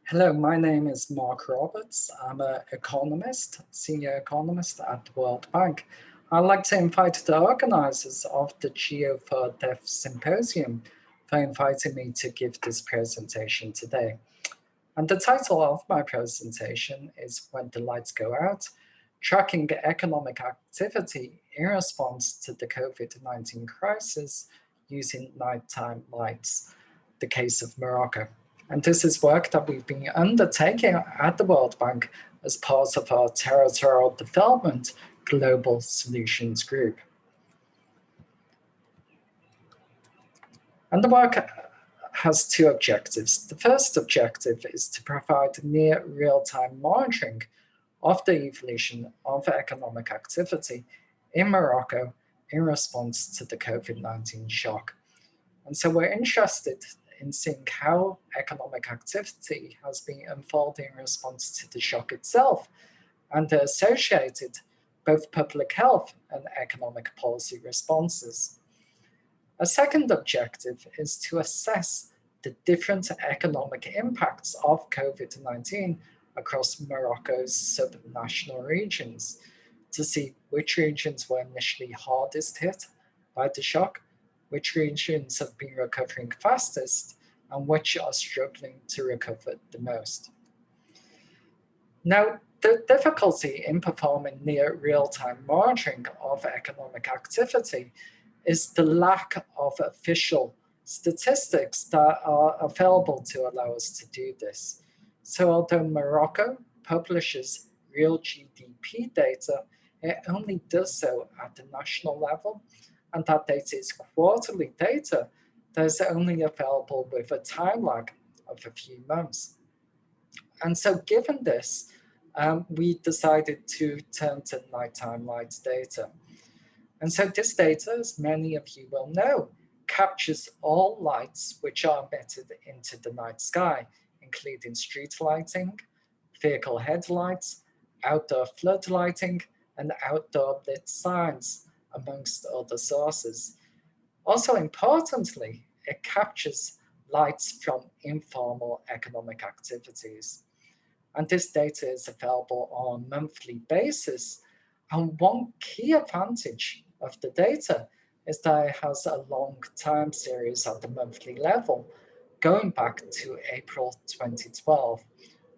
Hello, my name is Mark Roberts. I'm an economist, senior economist at the World Bank. I'd like to invite the organizers of the Geo4Dev Symposium for inviting me to give this presentation today. And the title of my presentation is When the Lights Go Out, Tracking Economic Activity in Response to the COVID-19 Crisis Using Nighttime Lights, the case of Morocco. And this is work that we've been undertaking at the World Bank as part of our Territorial Development Global Solutions Group. And the work has two objectives. The first objective is to provide near real-time monitoring of the evolution of economic activity in Morocco in response to the COVID-19 shock. And so we're interested in seeing how economic activity has been unfolding in response to the shock itself and the associated both public health and economic policy responses. A second objective is to assess the different economic impacts of COVID-19 across Morocco's subnational regions to see which regions were initially hardest hit by the shock, which regions have been recovering fastest, and which are struggling to recover the most. Now, the difficulty in performing near real-time monitoring of economic activity is the lack of official statistics that are available to allow us to do this. So although Morocco publishes real GDP data, it only does so at the national level, and that data is quarterly data that is only available with a time lag of a few months. And so given this, we decided to turn to nighttime lights data. And so this data, as many of you will know, captures all lights which are emitted into the night sky, including street lighting, vehicle headlights, outdoor flood lighting, and outdoor lit signs, amongst other sources. Also importantly, it captures lights from informal economic activities. And this data is available on a monthly basis. And one key advantage of the data is that it has a long time series at the monthly level, going back to April 2012.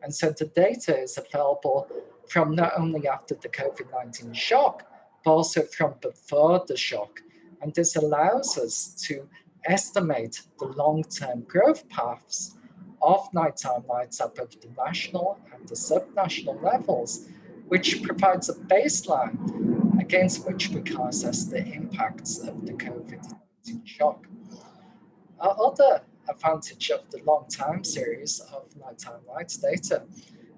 And so the data is available from not only after the COVID-19 shock, but also from before the shock. And this allows us to estimate the long-term growth paths of nighttime lights at both the national and the subnational levels, which provides a baseline against which we can assess the impacts of the COVID-19 shock. Other advantage of the long time series of nighttime lights data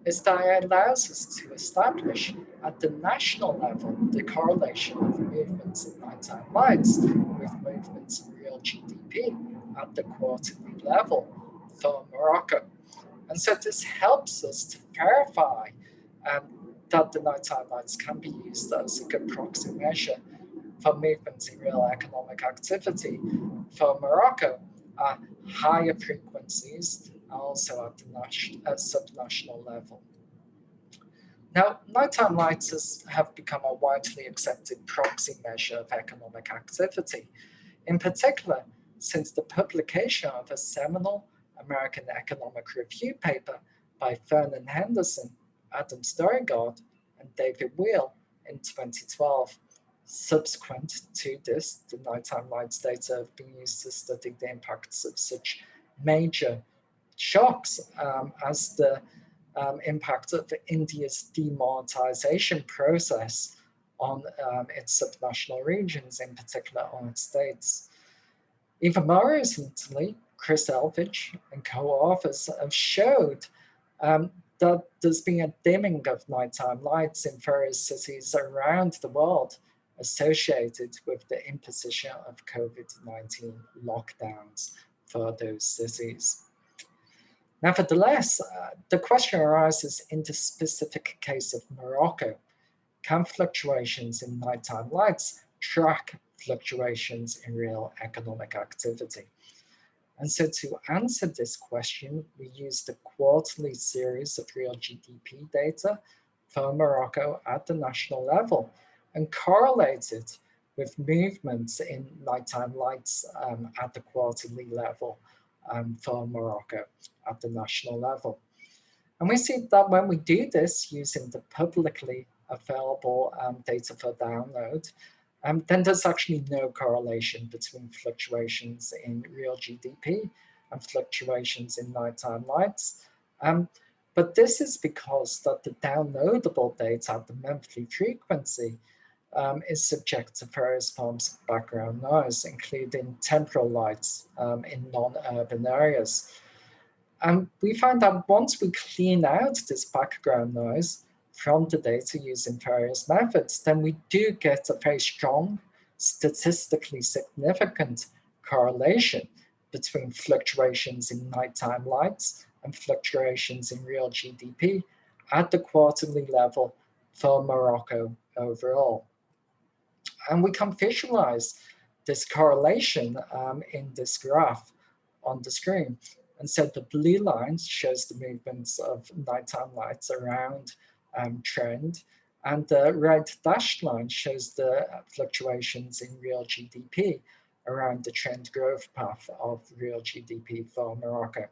is that it allows us to establish at the national level the correlation of movements in nighttime lights with movements in real GDP at the quarterly level for Morocco. And so this helps us to verify that the nighttime lights can be used as a good proxy measure for movements in real economic activity for Morocco at higher frequencies and also at the subnational level. Now, nighttime lights have become a widely accepted proxy measure of economic activity, in particular since the publication of a seminal American Economic Review paper by Vernon Henderson, Adam Storigard, and David Weil in 2012. Subsequent to this, the nighttime lights data have been used to study the impacts of such major shocks as the impact of India's demonetization process on its subnational regions, in particular on its states. Even more recently, Chris Elvidge and co-authors have showed that there's been a dimming of nighttime lights in various cities around the world associated with the imposition of COVID-19 lockdowns for those cities. Nevertheless, the question arises in the specific case of Morocco. Can fluctuations in nighttime lights track fluctuations in real economic activity? And so to answer this question, we used a quarterly series of real GDP data for Morocco at the national level and correlated with movements in nighttime lights at the quarterly level for Morocco at the national level. And we see that when we do this using the publicly available data for download, then there's actually no correlation between fluctuations in real GDP and fluctuations in nighttime lights. But this is because that the downloadable data at the monthly frequency is subject to various forms of background noise, including temporal lights in non-urban areas. And we find that once we clean out this background noise from the data using various methods, then we do get a very strong, statistically significant correlation between fluctuations in nighttime lights and fluctuations in real GDP at the quarterly level for Morocco overall. And we can visualize this correlation in this graph on the screen. And so the blue line shows the movements of nighttime lights around trend, and the red dashed line shows the fluctuations in real GDP around the trend growth path of real GDP for Morocco.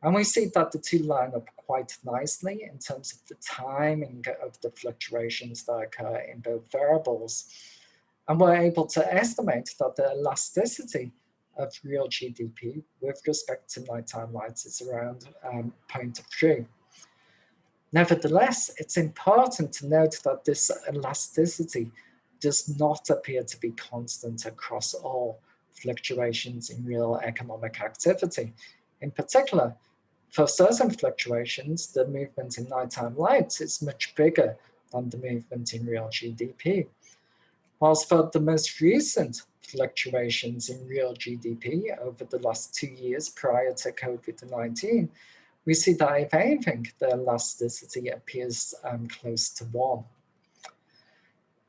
And we see that the two line up quite nicely in terms of the timing of the fluctuations that occur in both variables. And we're able to estimate that the elasticity of real GDP with respect to nighttime lights is around 0.3. Nevertheless, it's important to note that this elasticity does not appear to be constant across all fluctuations in real economic activity. In particular, for certain fluctuations, the movement in nighttime lights is much bigger than the movement in real GDP. Whilst for the most recent fluctuations in real GDP over the last 2 years prior to COVID-19, we see that if anything, the elasticity appears close to 1.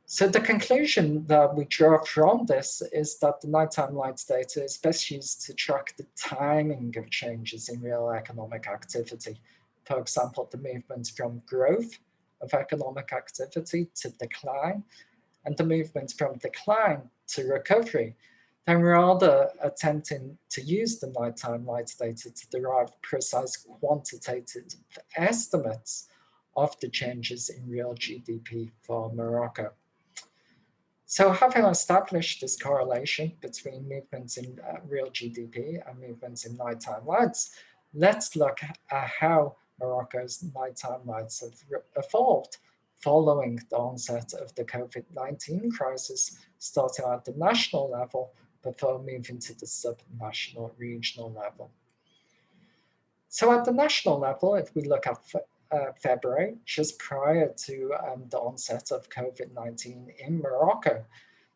So the conclusion that we draw from this is that the nighttime lights data is best used to track the timing of changes in real economic activity. For example, the movements from growth of economic activity to decline, and the movement from decline to recovery, then rather attempting to use the nighttime lights data to derive precise quantitative estimates of the changes in real GDP for Morocco. So having established this correlation between movements in real GDP and movements in nighttime lights, let's look at how Morocco's nighttime lights have evolved following the onset of the COVID-19 crisis, starting at the national level before moving to the sub-national regional level. So at the national level, if we look at February, just prior to the onset of COVID-19 in Morocco,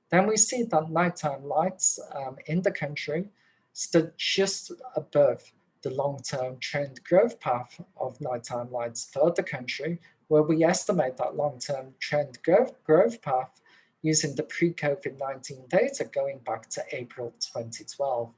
then we see that nighttime lights in the country stood just above the long-term trend growth path of nighttime lights for the country, where we estimate that long-term trend growth path using the pre-COVID-19 data going back to April 2012.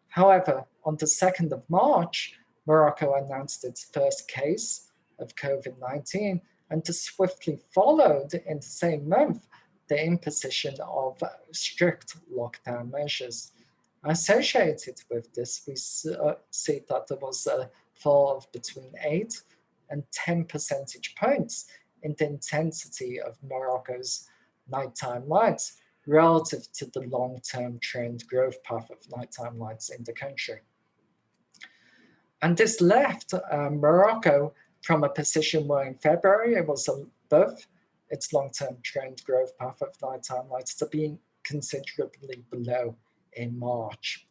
However, on the 2nd of March, Morocco announced its first case of COVID-19 and to swiftly followed in the same month the imposition of strict lockdown measures. Associated with this, we see that there was a fall of between 8 and 10 percentage points in the intensity of Morocco's nighttime lights relative to the long-term trend growth path of nighttime lights in the country. And this left Morocco from a position where in February it was above its long-term trend growth path of nighttime lights to being considerably below in March.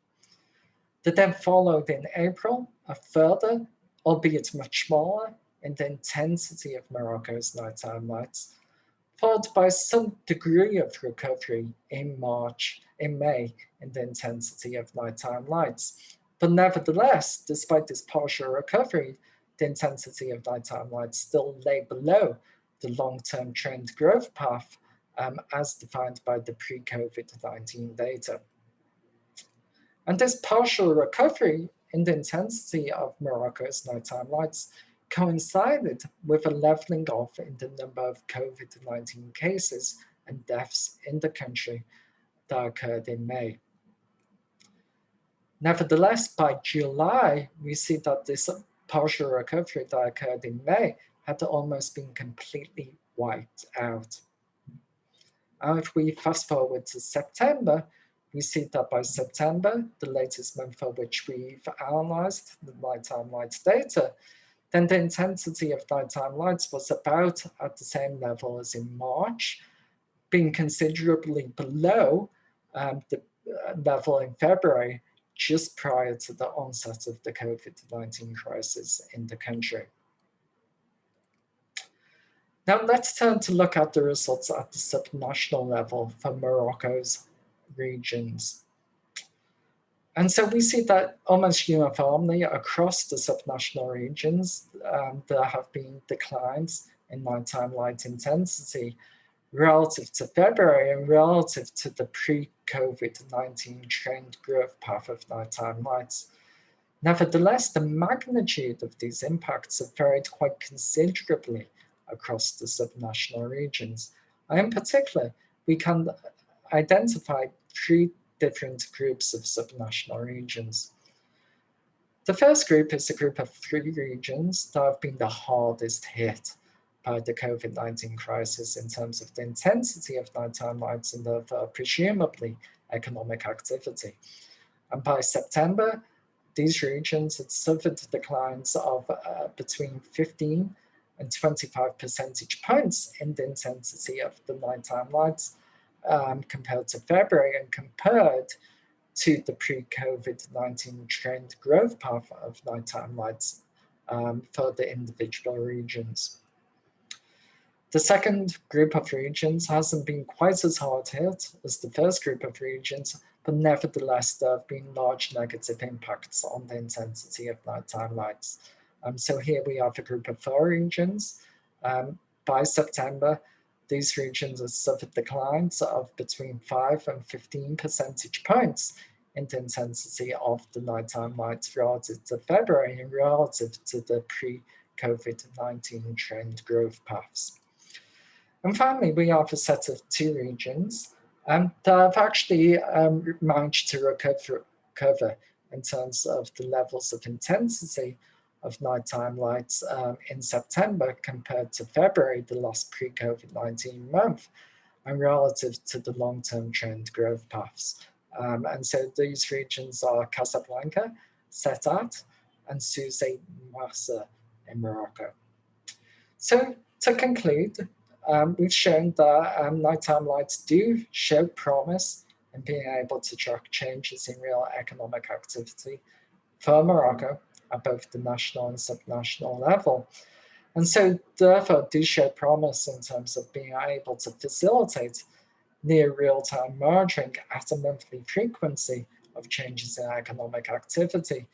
That then followed in April a further, albeit much smaller, in the intensity of Morocco's nighttime lights, followed by some degree of recovery in May in the intensity of nighttime lights. But nevertheless, despite this partial recovery, the intensity of nighttime lights still lay below the long-term trend growth path as defined by the pre-COVID-19 data. And this partial recovery in the intensity of Morocco's nighttime lights coincided with a leveling off in the number of COVID-19 cases and deaths in the country that occurred in May. Nevertheless, by July, we see that this partial recovery that occurred in May had almost been completely wiped out. And if we fast forward to September, we see that by September, the latest month for which we've analyzed the nighttime lights data, then the intensity of nighttime lights was about at the same level as in March, being considerably below the level in February, just prior to the onset of the COVID-19 crisis in the country. Now let's turn to look at the results at the subnational level for Morocco's regions. And so we see that almost uniformly across the subnational regions, there have been declines in nighttime light intensity relative to February and relative to the pre-COVID-19 trend growth path of nighttime lights. Nevertheless, the magnitude of these impacts have varied quite considerably across the subnational regions. And in particular, we can identify three different groups of subnational regions. The first group is a group of three regions that have been the hardest hit by the COVID-19 crisis in terms of the intensity of nighttime lights and therefore presumably economic activity. And by September, these regions had suffered declines of between 15 and 25 percentage points in the intensity of the nighttime lights compared to February and compared to the pre-COVID-19 trend growth path of nighttime lights for the individual regions. The second group of regions hasn't been quite as hard hit as the first group of regions, but nevertheless, there have been large negative impacts on the intensity of nighttime lights. So here we have a group of four regions. By September, these regions have suffered declines of between 5 and 15 percentage points in the intensity of the nighttime lights relative to February and relative to the pre-COVID-19 trend growth paths. And finally, we have a set of two regions that have actually managed to recover in terms of the levels of intensity of nighttime lights in September compared to February, the last pre-COVID-19 month, and relative to the long-term trend growth paths. And so these regions are Casablanca, Settat, and Sousse Massa in Morocco. So to conclude, we've shown that nighttime lights do show promise in being able to track changes in real economic activity for Morocco at both the national and subnational level. And so therefore do show promise in terms of being able to facilitate near real-time monitoring at a monthly frequency of changes in economic activity,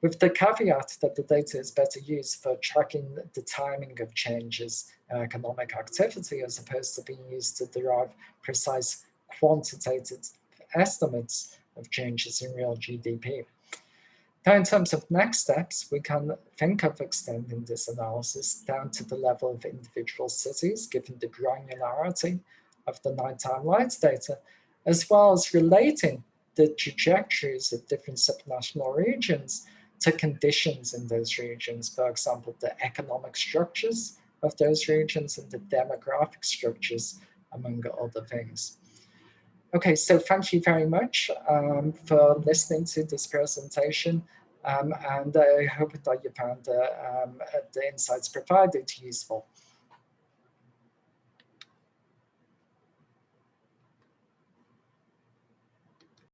with the caveat that the data is better used for tracking the timing of changes in economic activity as opposed to being used to derive precise quantitative estimates of changes in real GDP. Now, in terms of next steps, we can think of extending this analysis down to the level of individual cities, given the granularity of the nighttime lights data, as well as relating the trajectories of different subnational regions to conditions in those regions, for example, the economic structures of those regions and the demographic structures, among other things. Okay, so thank you very much for listening to this presentation, and I hope that you found the insights provided useful.